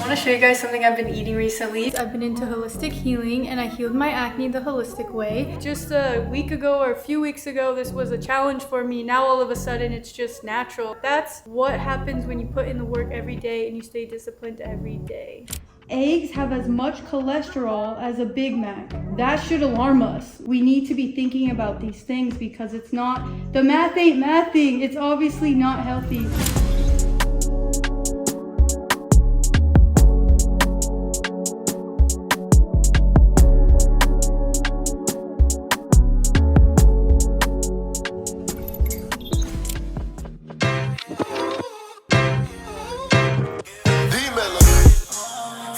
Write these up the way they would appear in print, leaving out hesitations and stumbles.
I want to show you guys something I've been eating recently. I've been into holistic healing and I healed my acne the holistic way. Just a week ago or a few weeks ago, this was a challenge for me. Now all of a sudden it's just natural. That's what happens when you put in the work every day and you stay disciplined every day. Eggs have as much cholesterol as a Big Mac. That should alarm us. We need to be thinking about these things because it's not, the math ain't mathing. It's obviously not healthy.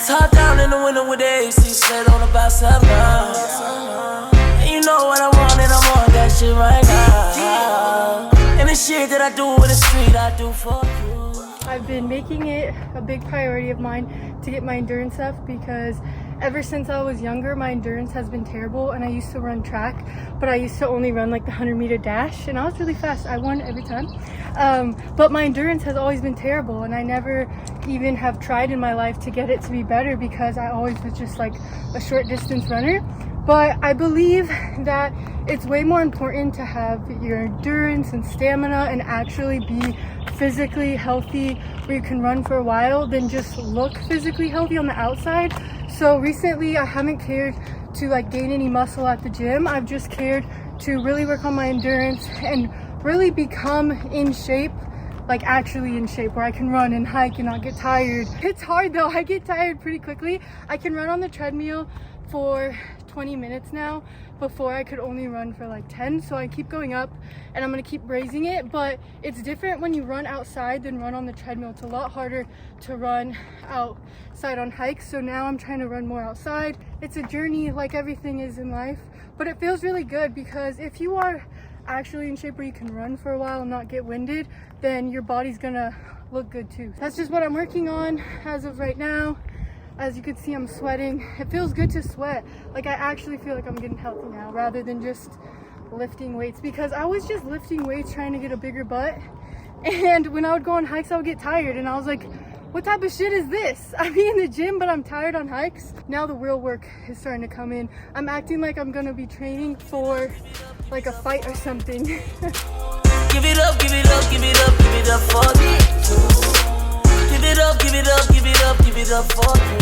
Top down in the winter with the AC set on about 7 now. And you know what I want and I'm on that shit right now. And the shit that I do in the street, I do for you. I've been making it a big priority of mine to get my endurance up because ever since I was younger, my endurance has been terrible, and I used to run track, but I used to only run like the 100-meter dash, and I was really fast. I won every time. But my endurance has always been terrible, and I never even have tried in my life to get it to be better because I always was just like a short distance runner. But I believe that it's way more important to have your endurance and stamina and actually be physically healthy where you can run for a while than just look physically healthy on the outside. So recently I haven't cared to like gain any muscle at the gym. I've just cared to really work on my endurance and really become in shape, like actually in shape where I can run and hike and not get tired. It's hard though, I get tired pretty quickly. I can run on the treadmill for 20 minutes now. Before I could only run for like 10, so I keep going up and I'm gonna keep raising it. But it's different when you run outside than run on the treadmill. It's a lot harder to run outside on hikes, so now I'm trying to run more outside. It's a journey like everything is in life, but it feels really good because if you are actually in shape where you can run for a while and not get winded, then your body's gonna look good too. That's just what I'm working on as of right now. As you can see, I'm sweating. It feels good to sweat. Like I actually feel like I'm getting healthy now rather than just lifting weights, because I was just lifting weights trying to get a bigger butt. And when I would go on hikes, I would get tired and I was like, what type of shit is this? I'm in the gym, but I'm tired on hikes. Now the real work is starting to come in. I'm acting like I'm gonna be training for like a fight or something. Give it up, give it up, give it up, give it up for me. Give it up, give it up, give it up, give it up for you.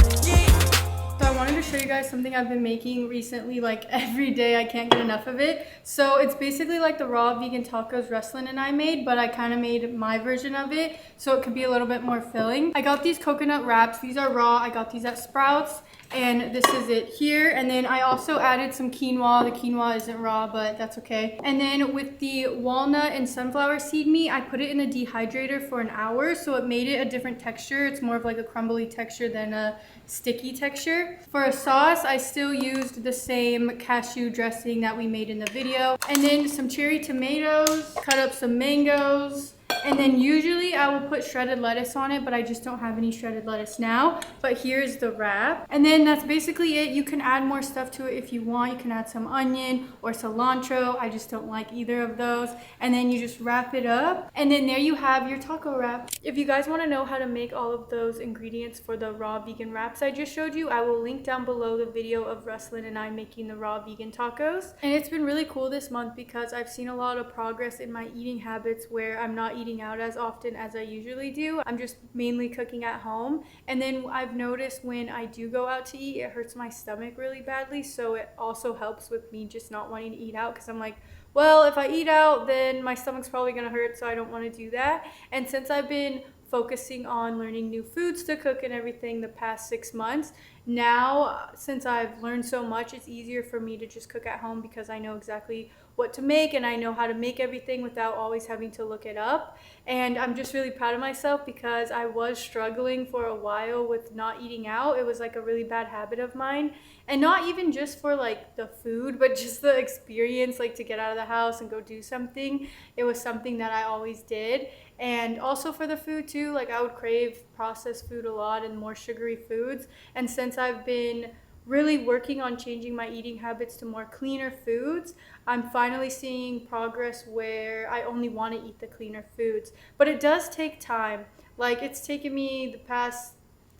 So I wanted to show you guys something I've been making recently, like every day. I can't get enough of it. So it's basically like the raw vegan tacos Ruslan and I made, but I kind of made my version of it so it could be a little bit more filling. I got these coconut wraps. These are raw. I got these at Sprouts. And this is it here. And then I also added some quinoa. The quinoa isn't raw, but that's okay. And then with the walnut and sunflower seed meat, I put it in the dehydrator for an hour, so it made it a different texture. It's more of like a crumbly texture than a sticky texture. For a sauce, I still used the same cashew dressing that we made in the video. And then some cherry tomatoes, cut up some mangoes. And then usually I will put shredded lettuce on it, but I just don't have any shredded lettuce now. But here's the wrap. And then that's basically it. You can add more stuff to it if you want. You can add some onion or cilantro. I just don't like either of those. And then you just wrap it up. And then there you have your taco wrap. If you guys want to know how to make all of those ingredients for the raw vegan wraps I just showed you, I will link down below the video of Ruslan and I making the raw vegan tacos. And it's been really cool this month because I've seen a lot of progress in my eating habits where I'm not eating out as often as I usually do. I'm just mainly cooking at home. And then I've noticed when I do go out to eat, it hurts my stomach really badly. So it also helps with me just not wanting to eat out because I'm like, well, if I eat out, then my stomach's probably gonna hurt, so I don't want to do that. And since I've been focusing on learning new foods to cook and everything the past 6 months, now since I've learned so much, it's easier for me to just cook at home because I know exactly what to make and I know how to make everything without always having to look it up. And I'm just really proud of myself because I was struggling for a while with not eating out. It was like a really bad habit of mine, and not even just for like the food, but just the experience, like to get out of the house and go do something. It was something that I always did. And also for the food too, like I would crave processed food a lot and more sugary foods. And since I've been really working on changing my eating habits to more cleaner foods, I'm finally seeing progress where I only want to eat the cleaner foods. But it does take time. Like it's taken me the past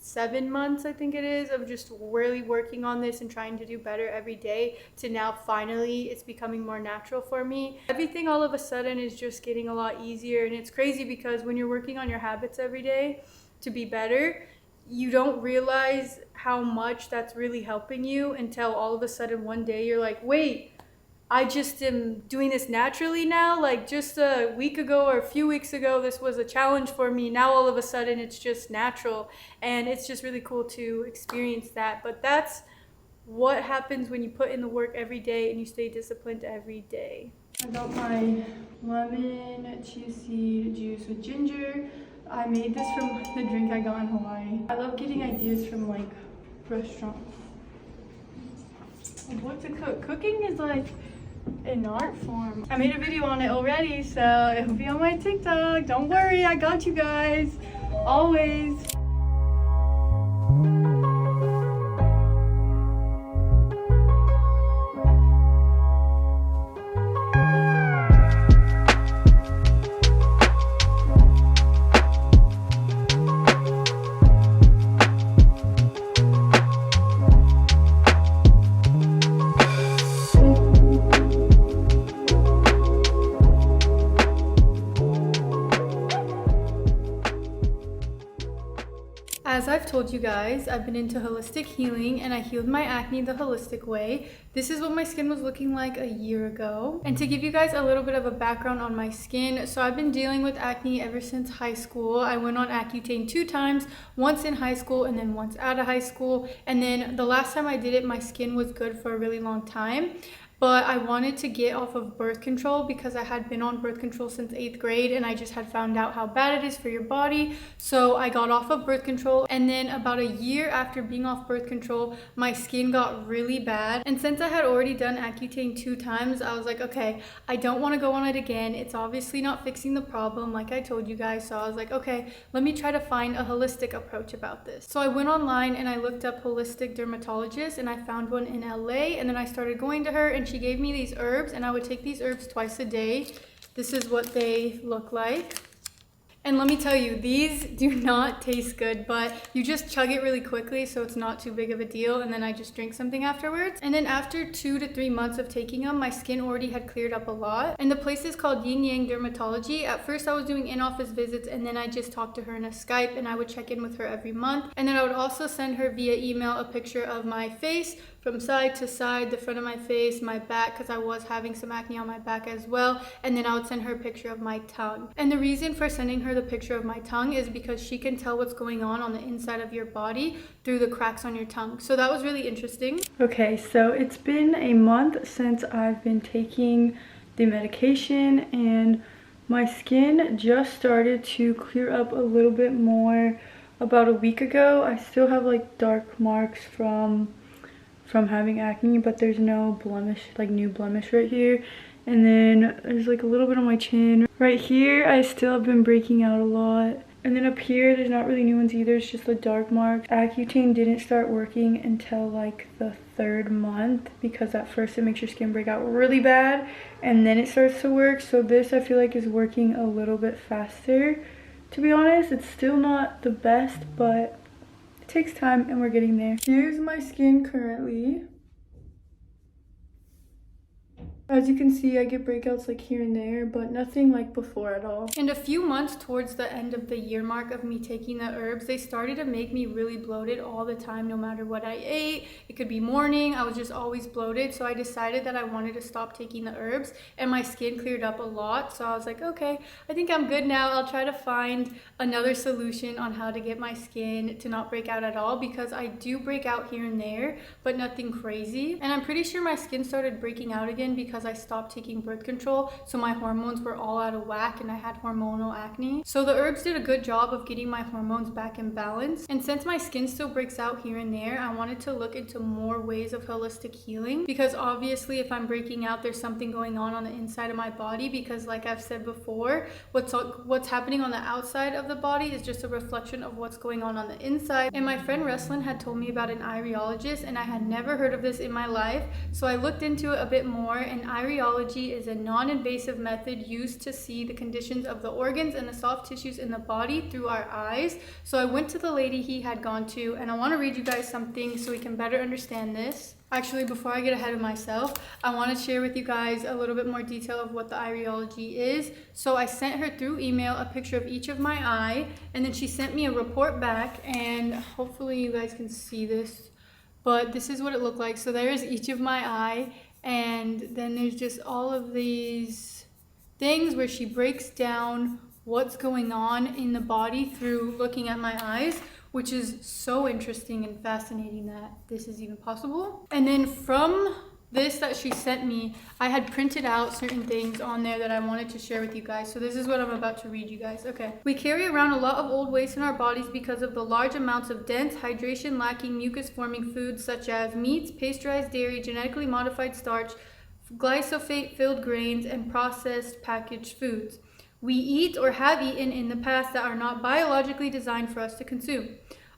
7 months, I think it is, of just really working on this and trying to do better every day, to now finally it's becoming more natural for me. Everything all of a sudden is just getting a lot easier, and it's crazy because when you're working on your habits every day to be better, you don't realize how much that's really helping you until all of a sudden one day you're like, wait, I just am doing this naturally now. Like just a week ago or a few weeks ago, this was a challenge for me. Now all of a sudden it's just natural, and it's just really cool to experience that. But that's what happens when you put in the work every day and you stay disciplined every day. I got my lemon chia seed juice with ginger. I made this from the drink I got in Hawaii. I love getting ideas from like restaurants. What to cook? Cooking is like an art form. I made a video on it already, so it'll be on my TikTok. Don't worry, I got you guys. Always. As I've told you guys, I've been into holistic healing and I healed my acne the holistic way. This is what my skin was looking like a year ago. And to give you guys a little bit of a background on my skin, so I've been dealing with acne ever since high school. I went on Accutane 2 times, once in high school and then once out of high school. And then the last time I did it, my skin was good for a really long time. But I wanted to get off of birth control because I had been on birth control since 8th grade and I just had found out how bad it is for your body. So I got off of birth control, and then about a year after being off birth control, my skin got really bad. And since I had already done Accutane 2 times, I was like, okay, I don't want to go on it again. It's obviously not fixing the problem like I told you guys. So I was like, okay, let me try to find a holistic approach about this. So I went online and I looked up holistic dermatologists and I found one in LA, and then I started going to her and she gave me these herbs, and I would take these herbs twice a day. This is what they look like. And let me tell you, these do not taste good, but you just chug it really quickly, so it's not too big of a deal. And then I just drink something afterwards. And then after 2 to 3 months of taking them, my skin already had cleared up a lot. And the place is called Yin Yang Dermatology. At first I was doing in-office visits, and then I just talked to her in a Skype, and I would check in with her every month. And then I would also send her via email a picture of my face from side to side, the front of my face, my back, because I was having some acne on my back as well. And then I would send her a picture of my tongue. And the reason for sending her the picture of my tongue is because she can tell what's going on the inside of your body through the cracks on your tongue. So that was really interesting. Okay, so it's been a month since I've been taking the medication, and my skin just started to clear up a little bit more about a week ago. I still have like dark marks from having acne, but there's no blemish, like new blemish right here. And then there's like a little bit on my chin. Right here, I still have been breaking out a lot. And then up here, there's not really new ones either. It's just the dark marks. Accutane didn't start working until like the 3rd month, because at first it makes your skin break out really bad and then it starts to work. So this I feel like is working a little bit faster. To be honest, it's still not the best, but it takes time and we're getting there. Here's my skin currently. As you can see, I get breakouts like here and there, but nothing like before at all. And a few months towards the end of the year mark of me taking the herbs, they started to make me really bloated all the time, no matter what I ate. It could be morning, I was just always bloated. So I decided that I wanted to stop taking the herbs, and my skin cleared up a lot. So I was like, okay, I think I'm good now. I'll try to find another solution on how to get my skin to not break out at all, because I do break out here and there, but nothing crazy. And I'm pretty sure my skin started breaking out again because I stopped taking birth control, so my hormones were all out of whack and I had hormonal acne. So the herbs did a good job of getting my hormones back in balance. And since my skin still breaks out here and there, I wanted to look into more ways of holistic healing, because obviously if I'm breaking out, there's something going on the inside of my body, because like I've said before, what's happening on the outside of the body is just a reflection of what's going on the inside. And my friend Reslin had told me about an iridologist, and I had never heard of this in my life. So I looked into it a bit more, and iridology is a non-invasive method used to see the conditions of the organs and the soft tissues in the body through our eyes. So I went to the lady he had gone to, and I want to read you guys something so we can better understand this. Actually, before I get ahead of myself, I want to share with you guys a little bit more detail of what the iridology is. So I sent her through email a picture of each of my eye, and then she sent me a report back, and hopefully you guys can see this, but this is what it looked like. So there's each of my eye, and then there's just all of these things where she breaks down what's going on in the body through looking at my eyes, which is so interesting and fascinating that this is even possible. And then from this that she sent me, I had printed out certain things on there that I wanted to share with you guys. So this is what I'm about to read you guys. Okay. We carry around a lot of old waste in our bodies because of the large amounts of dense, hydration lacking, mucus forming foods such as meats, pasteurized dairy, genetically modified starch, glyphosate filled grains, and processed packaged foods we eat or have eaten in the past that are not biologically designed for us to consume.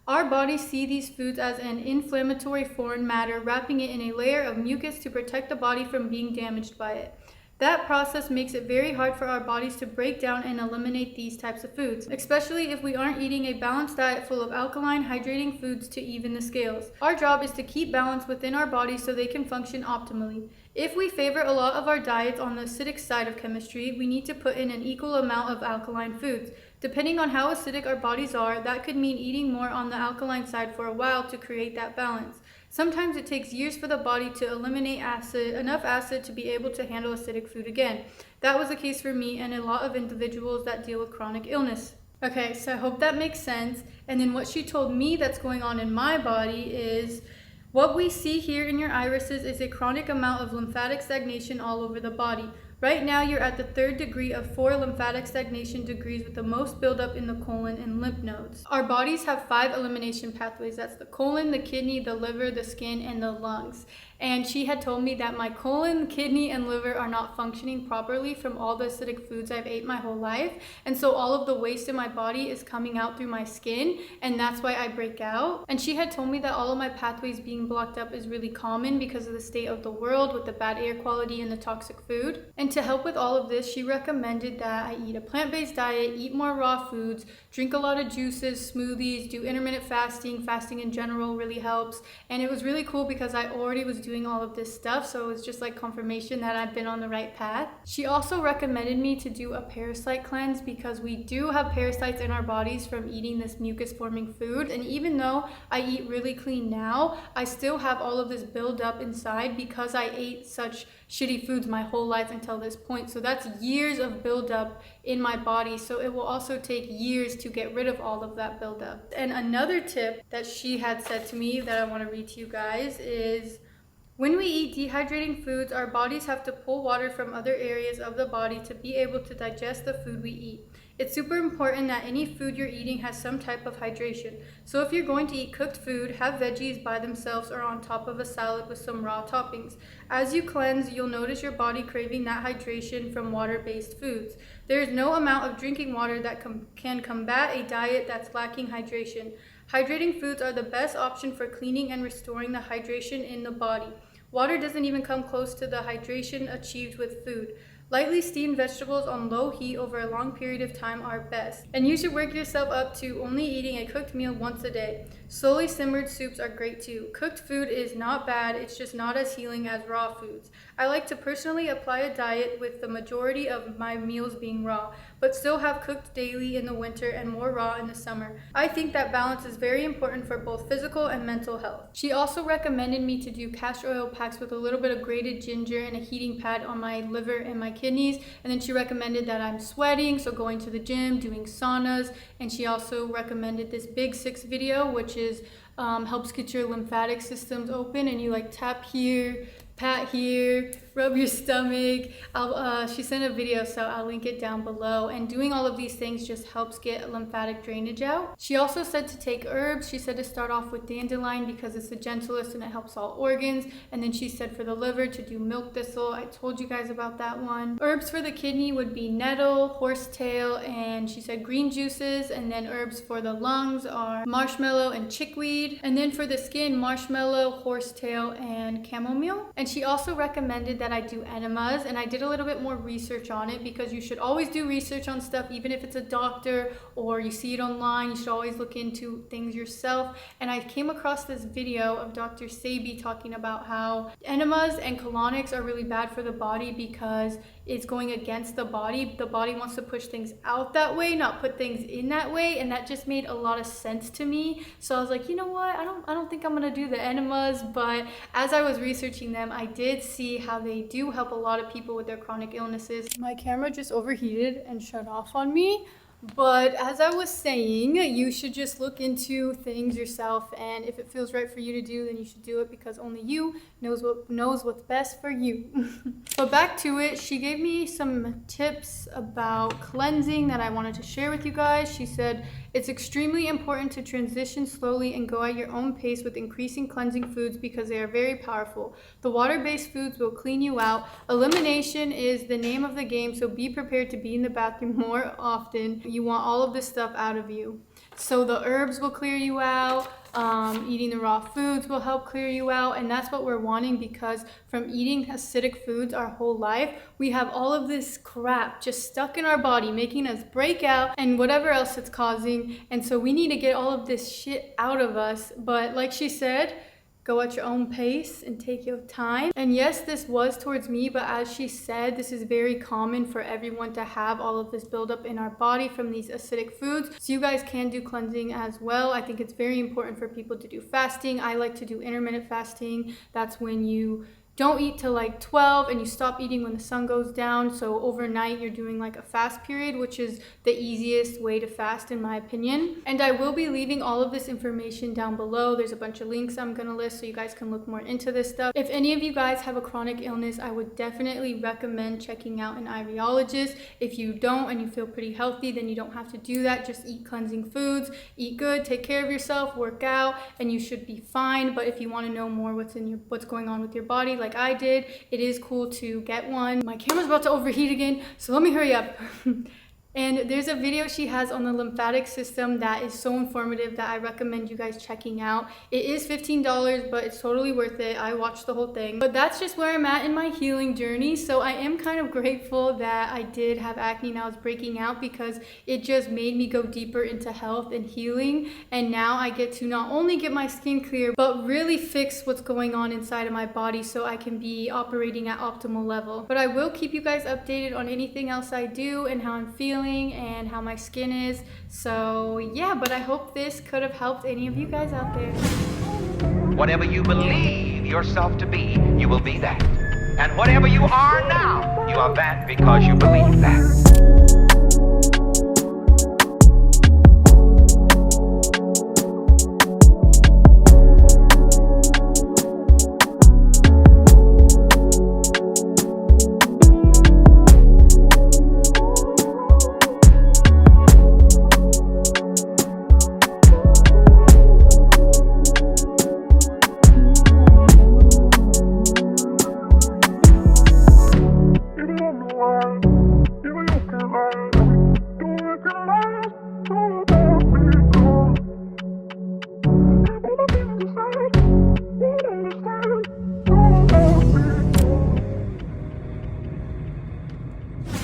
Our bodies see these foods as an inflammatory foreign matter, wrapping it in a layer of mucus to protect the body from being damaged by it. That process makes it very hard for our bodies to break down and eliminate these types of foods, especially if we aren't eating a balanced diet full of alkaline, hydrating foods to even the scales. Our job is to keep balance within our bodies so they can function optimally. If we favor a lot of our diets on the acidic side of chemistry, we need to put in an equal amount of alkaline foods. Depending on how acidic our bodies are, that could mean eating more on the alkaline side for a while to create that balance. Sometimes it takes years for the body to eliminate enough acid to be able to handle acidic food again. That was the case for me and a lot of individuals that deal with chronic illness. Okay, so I hope that makes sense. And then what she told me that's going on in my body is, what we see here in your irises is a chronic amount of lymphatic stagnation all over the body. Right now, you're at the 3rd degree of 4 lymphatic stagnation degrees with the most buildup in the colon and lymph nodes. Our bodies have 5 elimination pathways. That's the colon, the kidney, the liver, the skin, and the lungs. And she had told me that my colon, kidney, and liver are not functioning properly from all the acidic foods I've ate my whole life. And so all of the waste in my body is coming out through my skin, and that's why I break out. And she had told me that all of my pathways being blocked up is really common because of the state of the world with the bad air quality and the toxic food. And to help with all of this, she recommended that I eat a plant-based diet, eat more raw foods, drink a lot of juices, smoothies, do intermittent fasting. Fasting in general really helps. And it was really cool because I already was doing all of this stuff, so it was just like confirmation that I've been on the right path. She also recommended me to do a parasite cleanse because we do have parasites in our bodies from eating this mucus forming food, and even though I eat really clean now, I still have all of this buildup inside because I ate such shitty foods my whole life until this point. So that's years of buildup in my body, so it will also take years to get rid of all of that buildup. And another tip that she had said to me that I want to read to you guys is, when we eat dehydrating foods, our bodies have to pull water from other areas of the body to be able to digest the food we eat. It's super important that any food you're eating has some type of hydration. So if you're going to eat cooked food, have veggies by themselves or on top of a salad with some raw toppings. As you cleanse, you'll notice your body craving that hydration from water-based foods. There is no amount of drinking water that can combat a diet that's lacking hydration. Hydrating foods are the best option for cleaning and restoring the hydration in the body. Water doesn't even come close to the hydration achieved with food. Lightly steamed vegetables on low heat over a long period of time are best. And you should work yourself up to only eating a cooked meal once a day. Slowly simmered soups are great too. Cooked food is not bad, it's just not as healing as raw foods. I like to personally apply a diet with the majority of my meals being raw, but still have cooked daily in the winter and more raw in the summer. I think that balance is very important for both physical and mental health. She also recommended me to do castor oil packs with a little bit of grated ginger and a heating pad on my liver and my kidneys. And then she recommended that I'm sweating, so going to the gym, doing saunas. And she also recommended this Big 6 video, which is helps get your lymphatic systems open, and you like tap here, pat here, rub your stomach. She sent a video, so I'll link it down below. And doing all of these things just helps get lymphatic drainage out. She also said to take herbs. She said to start off with dandelion because it's the gentlest and it helps all organs. And then she said for the liver to do milk thistle. I told you guys about that one. Herbs for the kidney would be nettle, horsetail, and she said green juices. And then herbs for the lungs are marshmallow and chickweed. And then for the skin, marshmallow, horsetail, and chamomile. And she also recommended recommended that I do enemas, and I did a little bit more research on it because you should always do research on stuff, even if it's a doctor or you see it online. You should always look into things yourself. And I came across this video of Dr. Sebi talking about how enemas and colonics are really bad for the body because it's going against the body. The body wants to push things out that way, not put things in that way, and that just made a lot of sense to me. So I was like, you know what, I don't think I'm gonna do the enemas. But as I was researching them, I did see how they do help a lot of people with their chronic illnesses. My camera just overheated and shut off on me. But as I was saying, you should just look into things yourself, and if it feels right for you to do, then you should do it because only you knows what's best for you. But back to it, she gave me some tips about cleansing that I wanted to share with you guys. She said it's extremely important to transition slowly and go at your own pace with increasing cleansing foods because they are very powerful. The water-based foods will clean you out. Elimination is the name of the game, so be prepared to be in the bathroom more often. You want all of this stuff out of you. So the herbs will clear you out. Eating the raw foods will help clear you out, and that's what we're wanting because from eating acidic foods our whole life, we have all of this crap just stuck in our body, making us break out and whatever else it's causing. And so we need to get all of this shit out of us. But like she said, go at your own pace and take your time. And yes, this was towards me, but as she said, this is very common for everyone to have all of this buildup in our body from these acidic foods. So you guys can do cleansing as well. I think it's very important for people to do fasting. I like to do intermittent fasting. That's when you don't eat till like 12 and you stop eating when the sun goes down. So overnight you're doing like a fast period, which is the easiest way to fast in my opinion. And I will be leaving all of this information down below. There's a bunch of links I'm gonna list so you guys can look more into this stuff. If any of you guys have a chronic illness, I would definitely recommend checking out an iridologist. If you don't and you feel pretty healthy, then you don't have to do that. Just eat cleansing foods, eat good, take care of yourself, work out, and you should be fine. But if you want to know more what's going on with your body, like I did, it is cool to get one. My camera's about to overheat again, so let me hurry up. And there's a video she has on the lymphatic system that is so informative that I recommend you guys checking out. It is $15, but it's totally worth it. I watched the whole thing. But that's just where I'm at in my healing journey. So I am kind of grateful that I did have acne and I was breaking out because it just made me go deeper into health and healing. And now I get to not only get my skin clear, but really fix what's going on inside of my body so I can be operating at optimal level. But I will keep you guys updated on anything else I do and how I'm feeling and how my skin is. So yeah, but I hope this could have helped any of you guys out there. Whatever you believe yourself to be, you will be that. And whatever you are now, you are that because you believe that.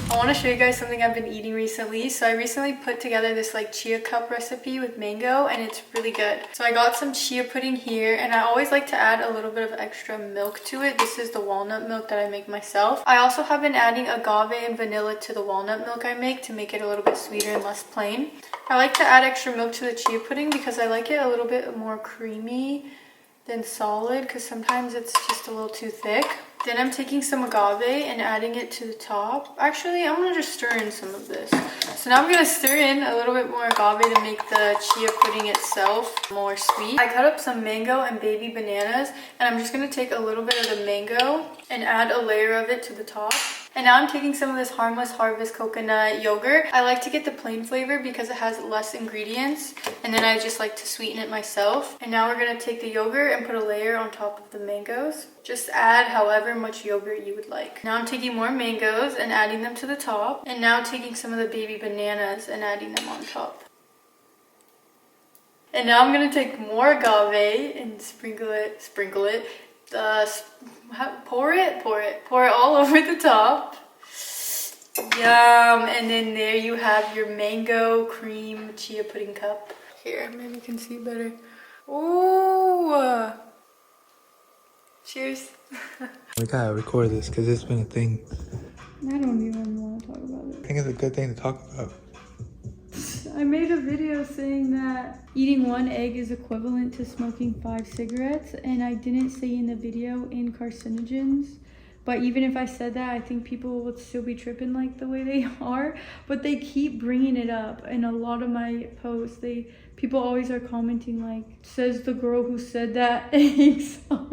I want to show you guys something I've been eating recently. So I recently put together this like chia cup recipe with mango and it's really good. So I got some chia pudding here and I always like to add a little bit of extra milk to it. This is the walnut milk that I make myself. I also have been adding agave and vanilla to the walnut milk I make to make it a little bit sweeter and less plain. I like to add extra milk to the chia pudding because I like it a little bit more creamy than solid because sometimes it's just a little too thick. Then I'm taking some agave and adding it to the top. Actually, I'm gonna just stir in some of this. So now I'm gonna stir in a little bit more agave to make the chia pudding itself more sweet. I cut up some mango and baby bananas and I'm just gonna take a little bit of the mango and add a layer of it to the top. And now I'm taking some of this Harmless Harvest coconut yogurt. I like to get the plain flavor because it has less ingredients. And then I just like to sweeten it myself. And now we're gonna take the yogurt and put a layer on top of the mangoes. Just add however much yogurt you would like. Now I'm taking more mangoes and adding them to the top. And now taking some of the baby bananas and adding them on top. And now I'm gonna take more agave and sprinkle it pour it all over the top. Yum. And then there you have your mango cream chia pudding cup. Here, maybe you can see better. Ooh. Cheers. We gotta record this because it's been a thing. I don't even want to talk about it. I think it's a good thing to talk about. I made a video saying that eating 1 egg is equivalent to smoking 5 cigarettes, and I didn't say in the video in carcinogens. But even if I said that, I think people would still be tripping like the way they are. But they keep bringing it up in a lot of my posts. People always are commenting like, says the girl who said that eggs are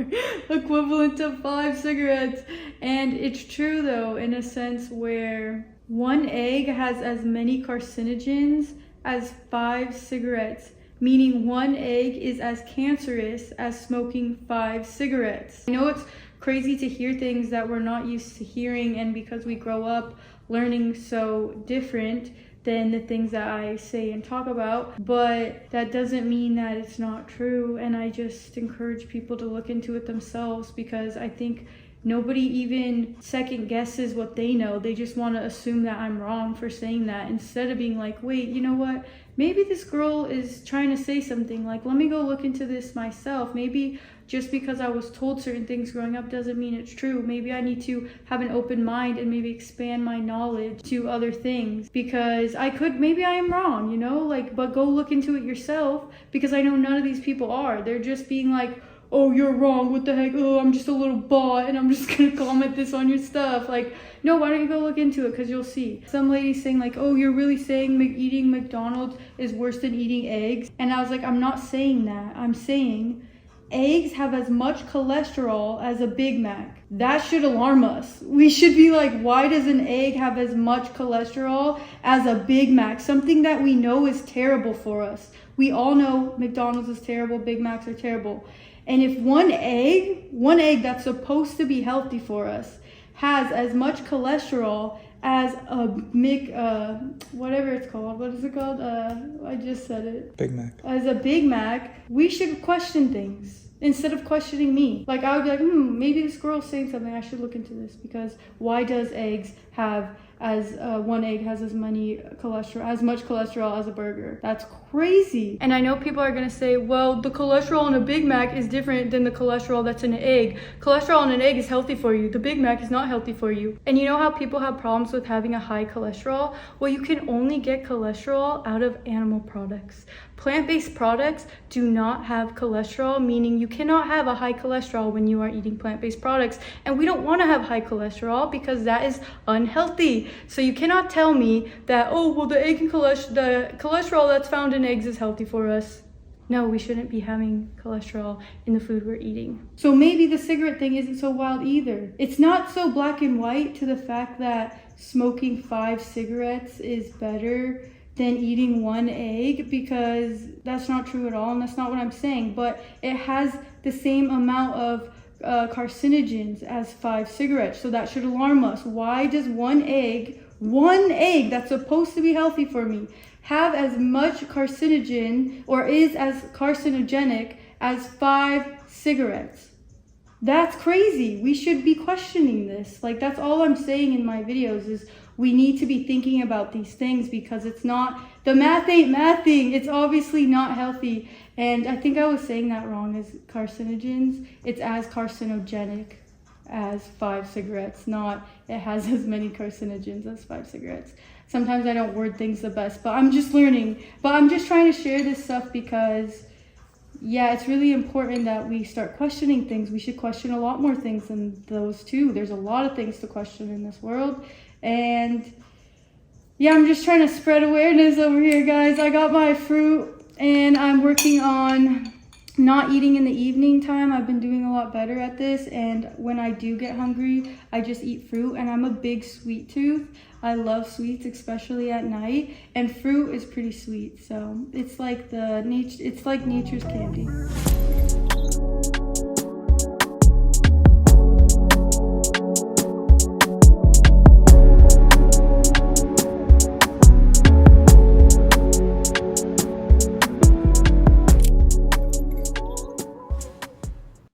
equivalent to 5 cigarettes. And it's true though, in a sense where 1 egg has as many carcinogens as 5 cigarettes. Meaning 1 egg is as cancerous as smoking 5 cigarettes. I know it's crazy to hear things that we're not used to hearing, and because we grow up learning so different than the things that I say and talk about, but that doesn't mean that it's not true. And I just encourage people to look into it themselves, because I think nobody even second guesses what they know. They just want to assume that I'm wrong for saying that, instead of being like, wait, you know what? Maybe this girl is trying to say something. Like, let me go look into this myself. Maybe just because I was told certain things growing up doesn't mean it's true. Maybe I need to have an open mind and maybe expand my knowledge to other things, because maybe I am wrong, you know, like, but go look into it yourself, because I know none of these people are. They're just being like, oh, you're wrong, what the heck, oh, I'm just a little bot and I'm just gonna comment this on your stuff. Like, no, why don't you go look into it, because you'll see. Some lady saying like, oh, you're really saying eating McDonald's is worse than eating eggs? And I was like, I'm not saying that. I'm saying eggs have as much cholesterol as a Big Mac. That should alarm us. We should be like, why does an egg have as much cholesterol as a Big Mac? Something that we know is terrible for us. We all know McDonald's is terrible, Big Macs are terrible. And if 1 egg that's supposed to be healthy for us, has as much cholesterol as a whatever it's called, what is it called? I just said it. Big Mac. As a Big Mac, we should question things instead of questioning me. Like, I would be like, maybe this girl's saying something, I should look into this, because why does eggs have 1 egg has as much cholesterol as a burger? That's crazy. And I know people are gonna say, well, the cholesterol in a Big Mac is different than the cholesterol that's in an egg. Cholesterol in an egg is healthy for you. The Big Mac is not healthy for you. And you know how people have problems with having a high cholesterol? Well, you can only get cholesterol out of animal products. Plant-based products do not have cholesterol, meaning you cannot have a high cholesterol when you are eating plant-based products. And we don't want to have high cholesterol because that is unhealthy. So you cannot tell me that, oh, well, the cholesterol that's found in eggs is healthy for us. No, we shouldn't be having cholesterol in the food we're eating. So maybe the cigarette thing isn't so wild either. It's not so black and white to the fact that smoking 5 cigarettes is better than eating 1 egg, because that's not true at all, and that's not what I'm saying. But it has the same amount of carcinogens as 5 cigarettes, so that should alarm us. Why does 1 egg that's supposed to be healthy for me have as much carcinogen, or is as carcinogenic as 5 cigarettes? That's crazy. We should be questioning this. Like, that's all I'm saying in my videos, is we need to be thinking about these things, because it's not, the math ain't mathing. It's obviously not healthy. And I think I was saying that wrong, as carcinogens. It's as carcinogenic as 5 cigarettes, not it has as many carcinogens as 5 cigarettes. Sometimes I don't word things the best, but I'm just learning. But I'm just trying to share this stuff because, yeah, it's really important that we start questioning things. We should question a lot more things than those two. There's a lot of things to question in this world. And yeah, I'm just trying to spread awareness over here, guys. I got my fruit and I'm working on not eating in the evening time. I've been doing a lot better at this, and when I do get hungry, I just eat fruit. And I'm a big sweet tooth. I love sweets, especially at night, and fruit is pretty sweet. So it's like nature's candy.